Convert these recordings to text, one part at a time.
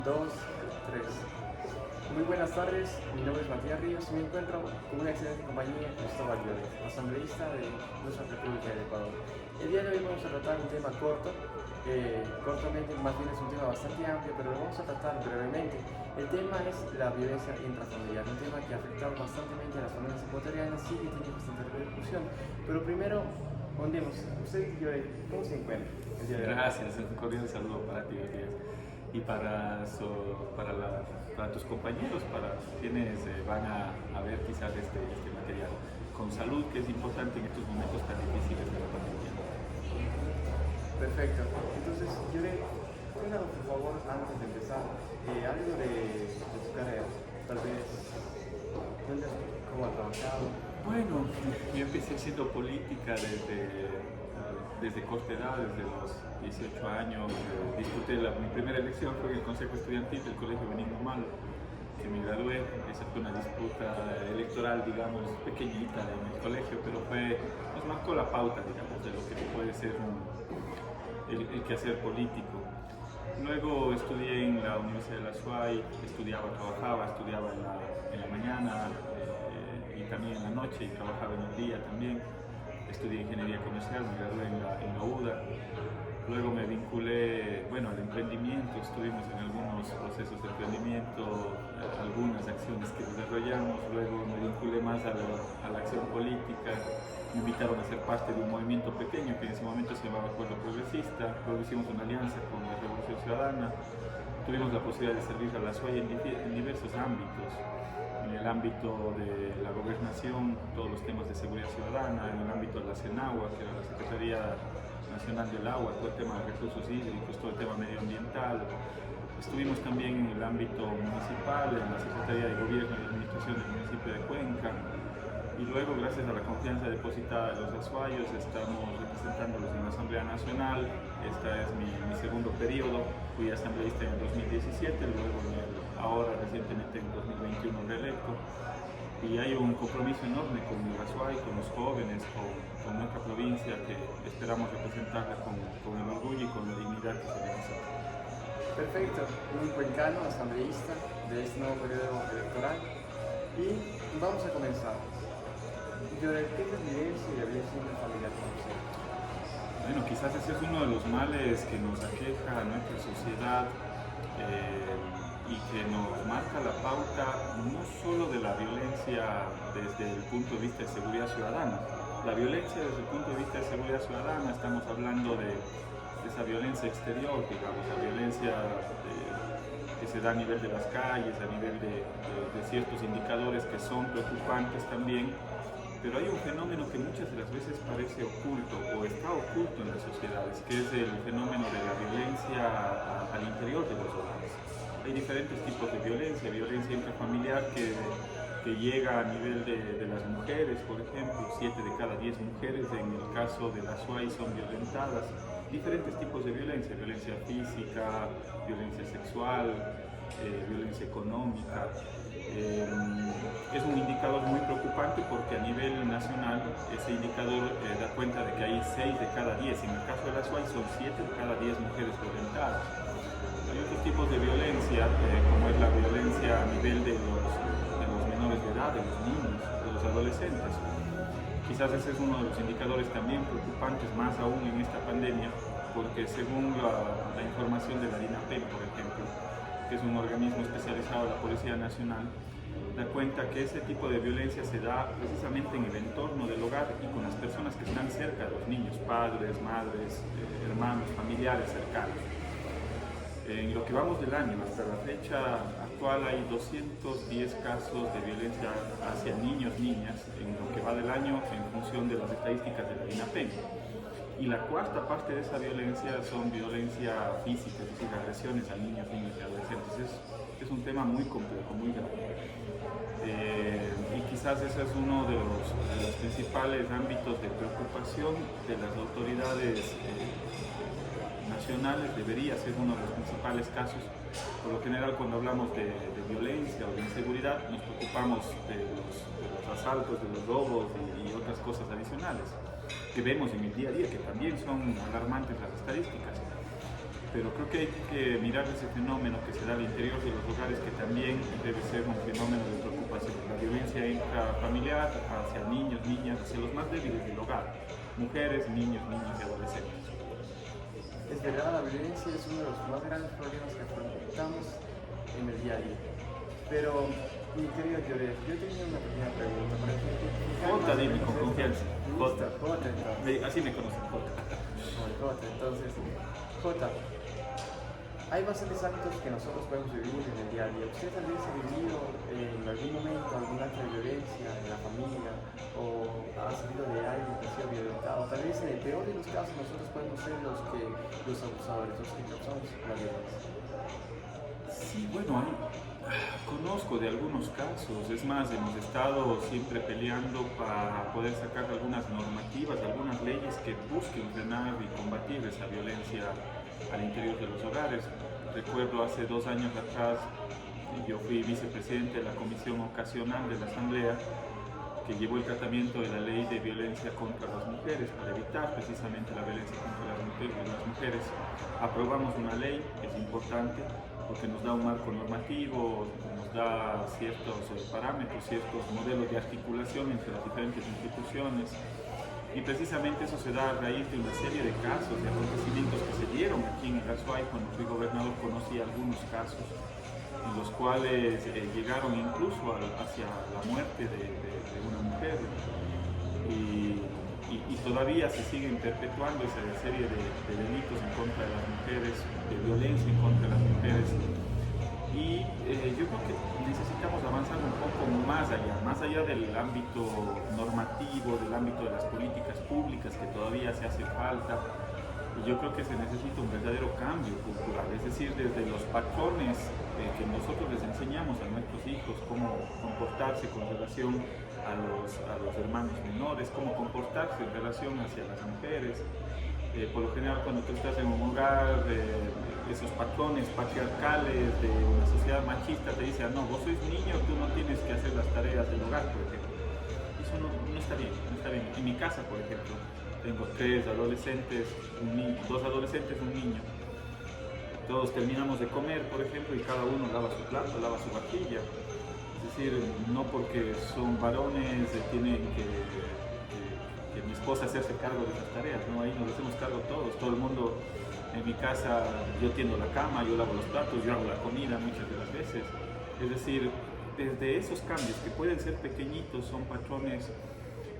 Dos, tres. Muy buenas tardes, mi nombre es Matías Ríos y me encuentro con una excelente compañía, Cristóbal Lloret, asambleísta de nuestra República del Ecuador. El día de hoy vamos a tratar un tema cortamente, más bien es un tema bastante amplio, pero lo vamos a tratar brevemente. El tema es la violencia intrafamiliar, un tema que ha afectado constantemente a las familias ecuatorianas, sigue teniendo bastante repercusión. Pero primero, ondemos, usted, Lloret, ¿cómo se encuentra el día de hoy? Gracias, un cordial saludo para ti, Elías, y para tus compañeros, para quienes van a ver quizás este material. Con salud, que es importante en estos momentos tan difíciles de la pandemia. Perfecto. Entonces, Lloret, cuéntanos por favor, antes de empezar, algo de tu carrera. Tal vez, ¿dónde cómo has trabajado? Bueno, yo empecé haciendo política desde corta edad, desde los 18 años. Mi primera elección fue en el Consejo Estudiantil del Colegio Benigno Malo, que me gradué. Esa fue una disputa electoral, digamos, pequeñita en el colegio, pero nos marcó la pauta, digamos, de lo que puede ser el quehacer político. Luego estudié en la Universidad de la SUAY, trabajaba en la mañana y también en la noche, y trabajaba en el día también. Estudié ingeniería comercial, me gradué en la UDA. Luego me vinculé, al emprendimiento, estuvimos en algunos procesos de emprendimiento, algunas acciones que desarrollamos. Luego me vinculé más a la acción política. Me invitaron a ser parte de un movimiento pequeño que en ese momento se llamaba Pueblo Progresista. Luego hicimos una alianza con la Revolución Ciudadana. Tuvimos la posibilidad de servir a la SUAY en diversos ámbitos. En el ámbito de la gobernación, todos los temas de seguridad ciudadana; en el ámbito de la CENAGUA, que era la Secretaría Nacional del Agua, todo el tema de recursos hídricos, todo el tema medioambiental. Estuvimos también en el ámbito municipal, en la Secretaría de Gobierno y Administración del municipio de Cuenca. Y luego, gracias a la confianza depositada de los azuayos, estamos representándolos en la Asamblea Nacional. Este es mi segundo periodo. Fui asambleísta en el 2017, luego ahora recientemente en 2021 reelecto. Y hay un compromiso enorme con el Azuay, con los jóvenes, con nuestra provincia, que esperamos representarla con el orgullo y con la dignidad que se necesita. Perfecto, un cuencano, asambleísta de este nuevo periodo electoral. Y vamos a comenzar. Lloret, ¿qué es violencia y la violencia intrafamiliar para usted? Bueno, quizás ese es uno de los males que nos aqueja a nuestra sociedad y que nos marca la pauta no solo de la violencia desde el punto de vista de seguridad ciudadana. La violencia desde el punto de vista de seguridad ciudadana, estamos hablando de esa violencia exterior, digamos, la violencia que se da a nivel de las calles, a nivel de ciertos indicadores que son preocupantes también. Pero hay un fenómeno que muchas de las veces parece oculto o está oculto en las sociedades, que es el fenómeno de la violencia al interior de los hogares. Hay diferentes tipos de violencia intrafamiliar que llega a nivel de las mujeres, por ejemplo. 7 de cada 10 mujeres en el caso de la SUAY son violentadas. Diferentes tipos de violencia física, violencia sexual, violencia económica. Es un indicador muy preocupante porque a nivel nacional ese indicador da cuenta de que hay 6 de cada 10, en el caso de la SUAY son 7 de cada 10 mujeres violentadas. Hay otros tipos de violencia, como es la violencia a nivel de los menores de edad, de los niños, de los adolescentes. Quizás ese es uno de los indicadores también preocupantes, más aún en esta pandemia, porque según la información de la DINAPEN, por ejemplo, que es un organismo especializado de la Policía Nacional, da cuenta que ese tipo de violencia se da precisamente en el entorno del hogar y con las personas que están cerca de los niños, padres, madres, hermanos, familiares cercanos. En lo que vamos del año, hasta la fecha actual, hay 210 casos de violencia hacia niños, niñas, en lo que va del año en función de las estadísticas de la DINAPEN. Y la cuarta parte de esa violencia son violencia física, es decir, agresiones a niños, niñas y adolescentes. Es un tema muy complejo, muy grave. Y quizás ese es uno de los principales ámbitos de preocupación de las autoridades nacionales. Debería ser uno de los principales casos. Por lo general, cuando hablamos de violencia o de inseguridad, nos preocupamos de los asaltos, de los robos y otras cosas adicionales que vemos en el día a día, que también son alarmantes las estadísticas. pero creo que hay que mirar ese fenómeno que se da al interior de los hogares, que también debe ser un fenómeno de preocupación. La violencia intrafamiliar hacia niños, niñas, hacia los más débiles del hogar, mujeres, niños, niñas y adolescentes. Es verdad, la violencia es uno de los más grandes problemas que afrontamos en el día a día. Pero, mi querido Lloret, yo tenía una pequeña pregunta. Por ejemplo, Jota, dime con confianza. Jota, entonces. Así me conocen, Jota. Jota, entonces, Jota, hay bastantes actos que nosotros podemos vivir en el día a día. ¿Usted tal vez ha vivido en algún momento algún acto de violencia en la familia o ha salido de alguien que ha sido violentado? Tal vez en el peor de los casos nosotros podemos ser los abusadores, los que causamos la violencia. Sí, bueno, conozco de algunos casos. Es más, hemos estado siempre peleando para poder sacar algunas normativas, algunas leyes que busquen frenar y combatir esa violencia al interior de los hogares. Recuerdo hace 2 años atrás, yo fui vicepresidente de la comisión ocasional de la Asamblea que llevó el tratamiento de la ley de violencia contra las mujeres para evitar precisamente la violencia contra las mujeres. Aprobamos una ley que es importante porque nos da un marco normativo, nos da ciertos parámetros, ciertos modelos de articulación entre las diferentes instituciones. Y precisamente eso se da a raíz de una serie de casos, de acontecimientos que se dieron aquí en Irazuay. Cuando fui gobernador conocí algunos casos en los cuales llegaron incluso hacia la muerte de una mujer. Y todavía se siguen perpetuando esa serie de delitos en contra de las mujeres, de violencia en contra de las mujeres. Y yo creo que necesitamos avanzar un poco más allá del ámbito normativo, del ámbito de las políticas públicas que todavía se hace falta. Y yo creo que se necesita un verdadero cambio cultural, es decir, desde los patrones que nosotros les enseñamos a nuestros hijos, cómo comportarse con relación a los hermanos menores, cómo comportarse en relación hacia las mujeres. Por lo general, cuando tú estás en un hogar, esos patrones patriarcales de una sociedad machista te dicen: no, vos sois niño, tú no tienes que hacer las tareas del hogar, por ejemplo. Eso no está bien, no está bien. En mi casa, por ejemplo, tengo 3 adolescentes, 2 adolescentes, un niño. Todos terminamos de comer, por ejemplo, y cada uno lava su plato, lava su vajilla. Es decir, no porque son varones tienen que mi esposa hacerse cargo de esas tareas, ¿no? Ahí nos hacemos cargo todos, todo el mundo. En mi casa yo tiendo la cama, yo lavo los platos, yo hago la comida muchas de las veces. Es decir, desde esos cambios que pueden ser pequeñitos son patrones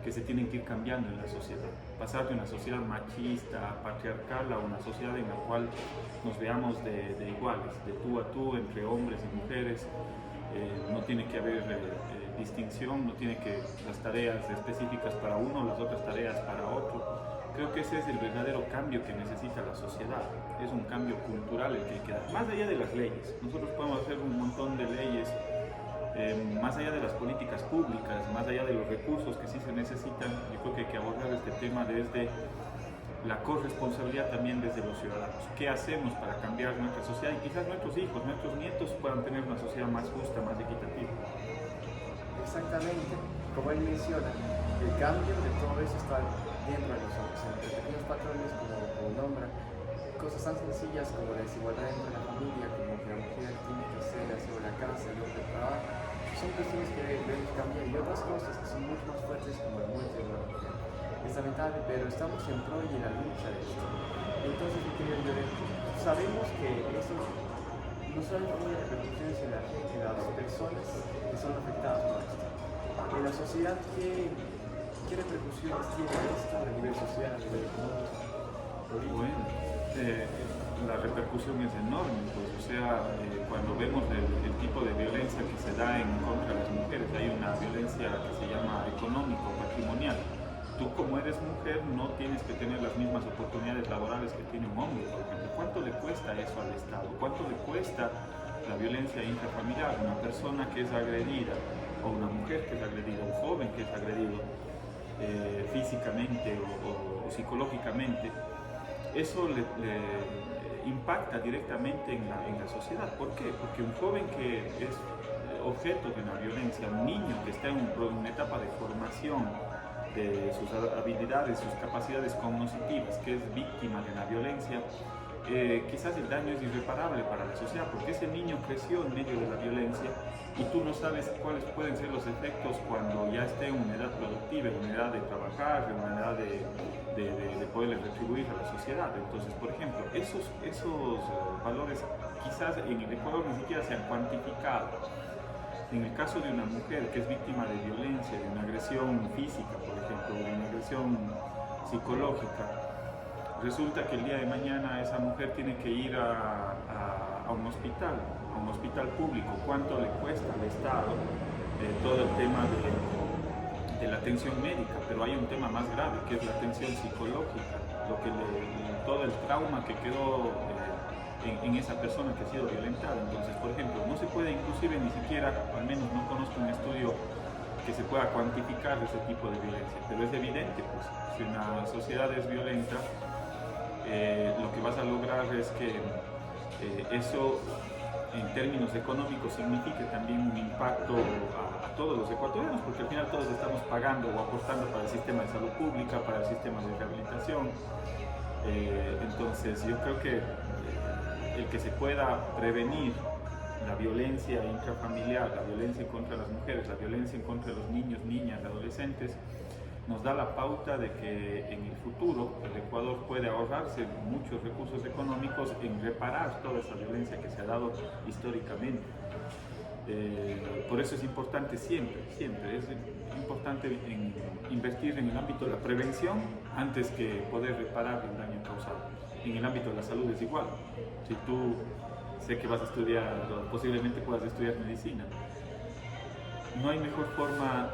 que se tienen que ir cambiando en la sociedad. Pasar de una sociedad machista, patriarcal, a una sociedad en la cual nos veamos de iguales, de tú a tú, entre hombres y mujeres. No tiene que haber distinción, no tiene que las tareas específicas para uno, las otras tareas para otro. Creo que ese es el verdadero cambio que necesita la sociedad. Es un cambio cultural el que hay que dar, más allá de las leyes. Nosotros podemos hacer un montón de leyes, más allá de las políticas públicas, más allá de los recursos que sí se necesitan. Yo creo que hay que abordar este tema desde la corresponsabilidad, también desde los ciudadanos. ¿Qué hacemos para cambiar nuestra sociedad? Y quizás nuestros hijos, nuestros nietos puedan tener una sociedad más justa, más equitativa. Exactamente, como él menciona, el cambio de todo eso está dentro de nosotros, entre pequeños patrones, como nombra, cosas tan sencillas como la desigualdad dentro de la familia, como que la mujer tiene que hacer sobre la casa, el hombre trabaja, son cuestiones que debemos cambiar, y otras cosas que son mucho más fuertes, como la muerte de una mujer. Es lamentable, pero estamos en pro y en la lucha de esto. Entonces, mi querido Lloret, sabemos que eso no solo tiene repercusiones en la gente, en las personas que son afectadas por esto. En la sociedad, ¿qué repercusiones tiene esto a nivel social, a nivel económico, político? Bueno, la repercusión es enorme, pues, o sea, cuando vemos el tipo de violencia que se da en contra de las mujeres, hay una violencia que se llama económico, patrimonial. Tú, como eres mujer, no tienes que tener las mismas oportunidades laborales que tiene un hombre, por ejemplo. ¿Cuánto le cuesta eso al Estado? ¿Cuánto le cuesta la violencia intrafamiliar? Una persona que es agredida, o una mujer que es agredida, un joven que es agredido físicamente o psicológicamente, eso le impacta directamente en la sociedad. ¿Por qué? Porque un joven que es objeto de una violencia, un niño que está en una etapa de formación de sus habilidades, sus capacidades cognitivas, que es víctima de la violencia, quizás el daño es irreparable para la sociedad, porque ese niño creció en medio de la violencia y tú no sabes cuáles pueden ser los efectos cuando ya esté en una edad productiva, en una edad de trabajar, en una edad de poderle retribuir a la sociedad. Entonces, por ejemplo, esos valores quizás en el Ecuador ni siquiera se han cuantificado. En el caso de una mujer que es víctima de violencia, de una agresión física, por ejemplo, de una agresión psicológica, resulta que el día de mañana esa mujer tiene que ir a un hospital público. ¿Cuánto le cuesta al Estado todo el tema de la atención médica? Pero hay un tema más grave, que es la atención psicológica, todo el trauma que quedó en esa persona que ha sido violentada. Entonces, por ejemplo, no se puede inclusive ni siquiera, al menos no conozco un estudio que se pueda cuantificar ese tipo de violencia, pero es evidente, pues, si una sociedad es violenta, lo que vas a lograr es que eso en términos económicos signifique también un impacto a todos los ecuatorianos, porque al final todos estamos pagando o aportando para el sistema de salud pública, para el sistema de rehabilitación. Entonces yo creo que el que se pueda prevenir la violencia intrafamiliar, la violencia contra las mujeres, la violencia en contra de los niños, niñas, adolescentes, nos da la pauta de que en el futuro el Ecuador puede ahorrarse muchos recursos económicos en reparar toda esa violencia que se ha dado históricamente. Por eso es importante siempre es importante invertir en el ámbito de la prevención antes que poder reparar el daño causado. En el ámbito de la salud es igual. Si tú sé que vas a estudiar, o posiblemente puedas estudiar medicina, no hay mejor forma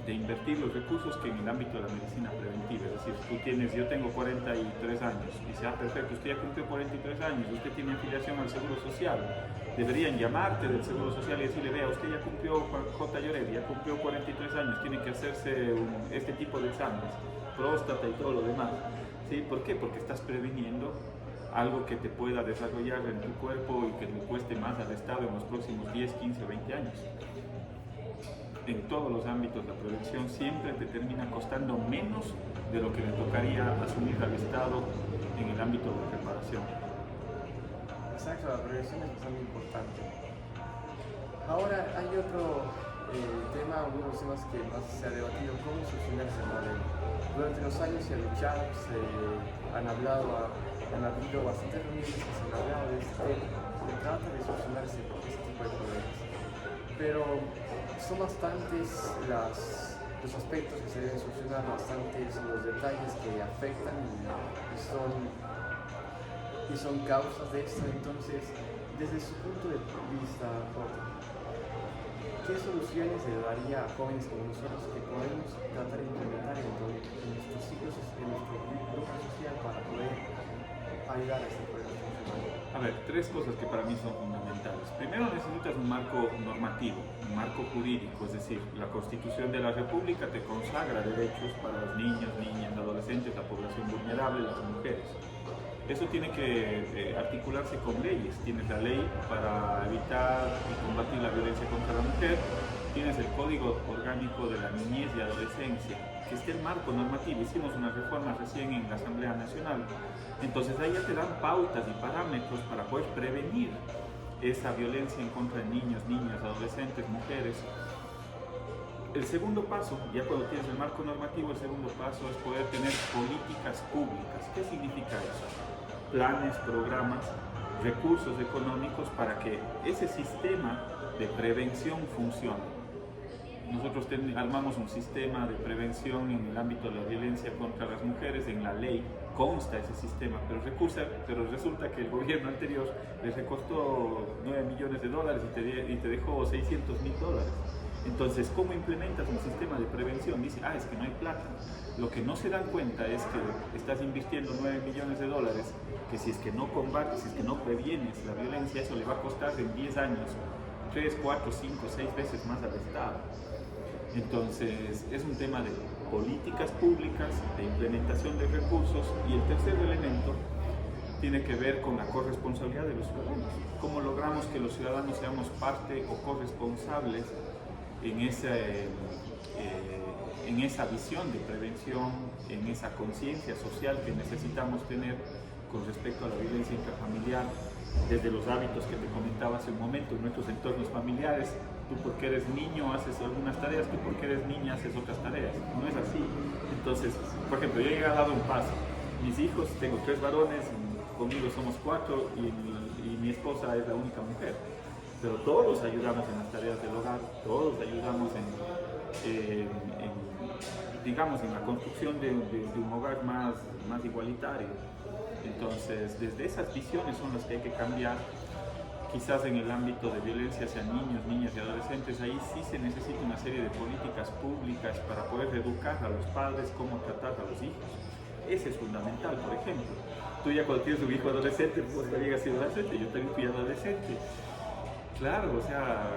de invertir los recursos que en el ámbito de la medicina preventiva. Es decir, yo tengo 43 años y dice, perfecto, usted ya cumplió 43 años, usted tiene afiliación al Seguro Social. Deberían llamarte del Seguro Social y decirle, vea, usted ya cumplió, J. Lloredi, ya cumplió 43 años, tiene que hacerse este tipo de exámenes, próstata y todo lo demás. ¿Sí? ¿Por qué? Porque estás previniendo algo que te pueda desarrollar en tu cuerpo y que le cueste más al Estado en los próximos 10, 15, 20 años. En todos los ámbitos la prevención siempre te termina costando menos de lo que le tocaría asumir al Estado en el ámbito de reparación. Exacto, la prevención es bastante importante. Ahora hay otro tema, uno de los temas que más se ha debatido, cómo solucionar ese modelo. Durante los años se ha luchado, han habido bastantes reuniones que se han hablado de este tema, se trata de solucionar ese tipo de problemas. Pero son bastantes los aspectos que se deben solucionar, bastantes los detalles que afectan y son causas de esto. Entonces, desde su punto de vista, ¿qué soluciones le daría a jóvenes como nosotros que podemos tratar de implementar en nuestros ciclos, en nuestro grupo social para poder ayudar a este problema? A ver, tres cosas que para mí son fundamentales. Primero, necesitas un marco normativo, un marco jurídico, es decir, la Constitución de la República te consagra derechos para los niños, niñas, adolescentes, la población vulnerable, las mujeres. Eso tiene que articularse con leyes. Tienes la ley para evitar y combatir la violencia contra la mujer, tienes el Código Orgánico de la Niñez y Adolescencia, que esté el marco normativo. Hicimos una reforma recién en la Asamblea Nacional. Entonces ahí ya te dan pautas y parámetros para poder prevenir esa violencia en contra de niños, niñas, adolescentes, mujeres. El segundo paso, ya cuando tienes el marco normativo, el segundo paso es poder tener políticas públicas. ¿Qué significa eso? Planes, programas, recursos económicos para que ese sistema de prevención funcione. Nosotros armamos un sistema de prevención en el ámbito de la violencia contra las mujeres, en la ley consta ese sistema, pero resulta que el gobierno anterior les recortó $9 millones y te dejó $600.000. Entonces, ¿cómo implementas un sistema de prevención? Dice, es que no hay plata. Lo que no se dan cuenta es que estás invirtiendo $9 millones, que si es que no combates, si es que no previenes la violencia, eso le va a costar en 10 años 3, 4, 5, 6 veces más al Estado. Entonces, es un tema de políticas públicas, de implementación de recursos, y el tercer elemento tiene que ver con la corresponsabilidad de los ciudadanos. ¿Cómo logramos que los ciudadanos seamos parte o corresponsables en esa visión de prevención, en esa conciencia social que necesitamos tener con respecto a la violencia intrafamiliar, desde los hábitos que te comentaba hace un momento, en nuestros entornos familiares. Tú porque eres niño haces algunas tareas, tú porque eres niña haces otras tareas. No es así. Entonces, por ejemplo, yo he dado un paso. Mis hijos, tengo 3 varones, conmigo somos 4 y mi esposa es la única mujer. Pero todos ayudamos en las tareas del hogar, todos ayudamos digamos, en la construcción de un hogar más igualitario. Entonces, desde esas visiones son las que hay que cambiar. Quizás en el ámbito de violencia hacia niños, niñas y adolescentes, ahí sí se necesita una serie de políticas públicas para poder educar a los padres cómo tratar a los hijos. Ese es fundamental, por ejemplo. Tú ya cuando tienes un hijo adolescente, pues también has sido adolescente, yo también fui adolescente. Claro, o sea,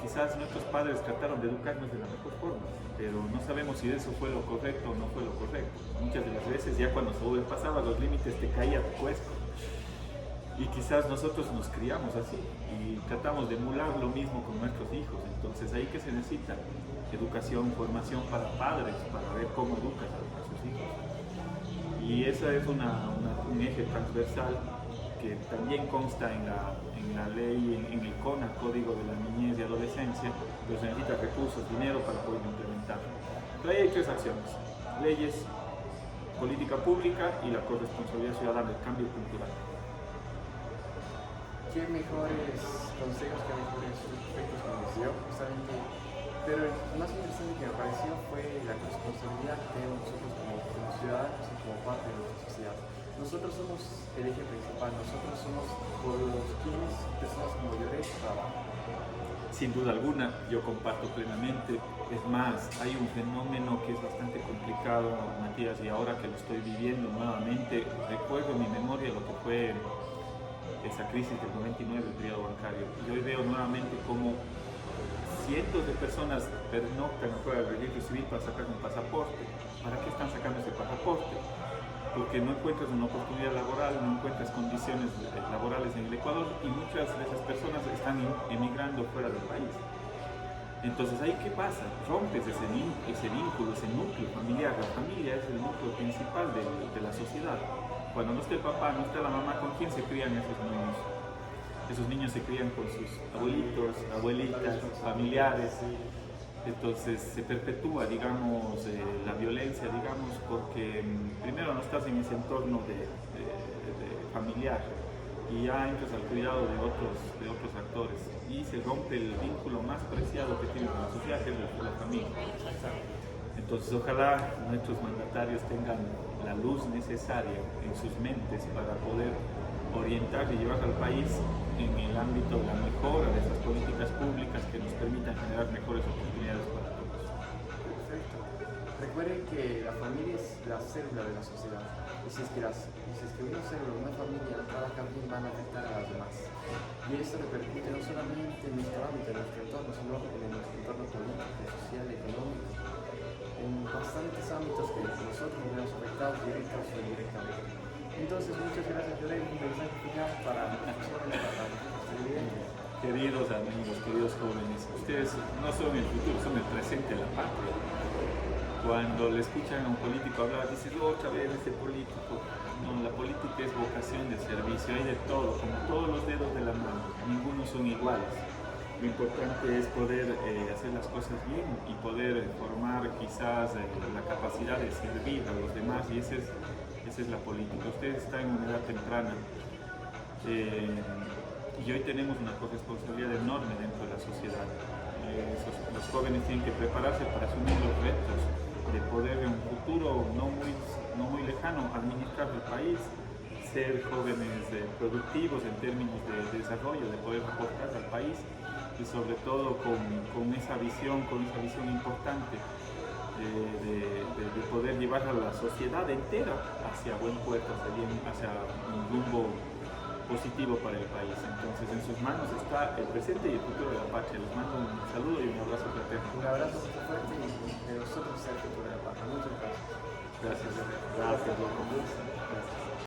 quizás nuestros padres trataron de educarnos de la mejor forma, pero no sabemos si eso fue lo correcto o no fue lo correcto. Muchas de las veces ya cuando sobrepasaba los límites te caía tu cuesco. Y quizás nosotros nos criamos así y tratamos de emular lo mismo con nuestros hijos. Entonces ahí que se necesita educación, formación para padres, para ver cómo educan a sus hijos. Y ese es un eje transversal que también consta en la ley, en el CONA, Código de la Niñez y Adolescencia, pero se necesita recursos, dinero para poder implementar. Pero ahí hay 3 acciones: leyes, política pública y la corresponsabilidad ciudadana, el cambio cultural. Qué mejores consejos, qué mejores efectos que nos dio, justamente. Pero lo más interesante que me pareció fue la responsabilidad que tenemos nosotros como ciudadanos y como parte de nuestra sociedad. Nosotros somos el eje principal, nosotros somos por los quienes personas como Lloret trabajan. Sin duda alguna, yo comparto plenamente. Es más, hay un fenómeno que es bastante complicado, Matías, y ahora que lo estoy viviendo nuevamente, recuerdo en mi memoria lo que fue esa crisis del 99, el periodo bancario. Y hoy veo nuevamente cómo cientos de personas pernoctan afuera del registro civil para sacar un pasaporte. ¿Para qué están sacando ese pasaporte? Porque no encuentras una oportunidad laboral, no encuentras condiciones laborales en el Ecuador y muchas de esas personas están emigrando fuera del país. Entonces, ¿ahí qué pasa? Rompes ese vínculo, ese núcleo familiar. La familia es el núcleo principal de la sociedad. Cuando no está el papá, no está la mamá, ¿con quién se crían esos niños? Esos niños se crían con sus abuelitos, abuelitas, familiares. Entonces se perpetúa, digamos, la violencia, digamos, porque primero no estás en ese entorno de familiar y ya entras al cuidado de otros actores y se rompe el vínculo más preciado que tiene con la sociedad, que es la familia. Entonces ojalá nuestros mandatarios tengan la luz necesaria en sus mentes para poder orientar y llevar al país en el ámbito de la mejora de esas políticas públicas que nos permitan generar mejores oportunidades para todos. Perfecto. Recuerden que la familia es la célula de la sociedad. Y si es que una célula, una familia no trabaja bien, van a afectar a las demás. Y esto repercute no solamente en nuestro ámbito, en nuestro entorno, sino en nuestro entorno político, social, económico, en bastantes ámbitos que nosotros nos vemos afectados directa o indirectamente. Entonces, muchas gracias, Lloret. Un mensaje final para nosotros, para nuestros televidentes. Queridos amigos, queridos jóvenes, ustedes no son el futuro, son el presente de la patria. Cuando le escuchan a un político hablar, dicen, otra vez este político. No, la política es vocación de servicio, hay de todo, como todos los dedos de la mano, ninguno son iguales. Lo importante es poder hacer las cosas bien y poder formar quizás la capacidad de servir a los demás, y esa es la política. Ustedes están en una edad temprana y hoy tenemos una corresponsabilidad enorme dentro de la sociedad. Los jóvenes tienen que prepararse para asumir los retos de poder en un futuro no muy lejano administrar el país, ser jóvenes productivos en términos de desarrollo, de poder aportar al país y sobre todo con esa visión importante de poder llevar a la sociedad entera hacia buen puerto, hacia un rumbo positivo para el país. Entonces en sus manos está el presente y el futuro de la patria. Les mando un saludo y un abrazo fraterno. Un abrazo muy fuerte y de nosotros está el futuro de la patria. Muchas gracias. Gracias. Gracias.